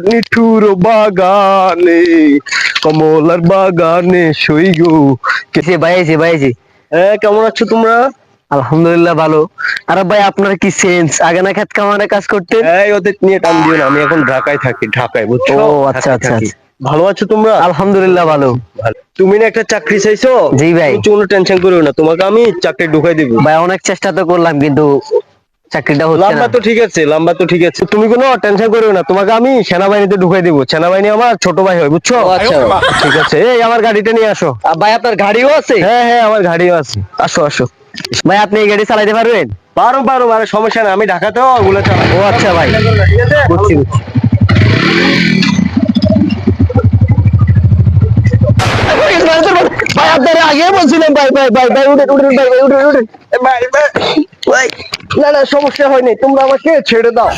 নিঠুর বাগানে, কমলার বাগানে শুই গো। কেসে বাইছে বাইছে। হ্যাঁ, কেমন আছো তোমরা? আলহামদুলিল্লাহ ভালো। আরে ভাই আপনার কি সেন্স, আগে না খেত কামারে কাজ করতেন? এই ওদের নিয়ে টান দিও না, আমি এখন ঢাকায় থাকি, ঢাকায় বুঝছো? ও আচ্ছা ঢাকায় আচ্ছা থাকি। আচ্ছা। ভালো আছো তোমরা? আলহামদুলিল্লাহ ভালো। ভালো। তুমি না একটা চাকরি চাইছো? জি ভাই। তুমি কোনো টেনশন করো না, তোমাকে আমি চাকরি ঢুকাই দিব। ভাই অনেক চেষ্টা তো করলাম কিন্তু চাকরিটা হচ্ছে না। লম্বা তো ঠিক আছে, লম্বা তো ঠিক আছে, তুমি কোনো টেনশন করো না, তোমাকে আমি সেনাবাহিনীতে ঢুকাই দিব। সেনাবাহিনী আমার ছোট ভাই হয়, বুঝছো? ও আচ্ছা। ঠিক আছে, এই আমার গাড়িটা নিয়ে আসো। ভাই আপনার গাড়িও আছে? হ্যাঁ হ্যাঁ, আমার গাড়িও আছে, আসো আসো। ভাই আপনি এই গাড়ি চালাইতে পারবেন? পারো পারো পারো, সমস্যা না, আমি ঢাকাতেও ওগুলো চালাই। ও আচ্ছা ভাই, ঠিক আছে, বুঝছি বুঝছি। ভাই আপনারা আগে বলছিলেন, ভাই ভাই ভাই ভাই উঠেন উঠেন, ভাই ভাই উঠেন উঠেন। ভাই ভাই ভাই, না না সমস্যা হয়নি, তোমরা আমাকে ছেড়ে দাও।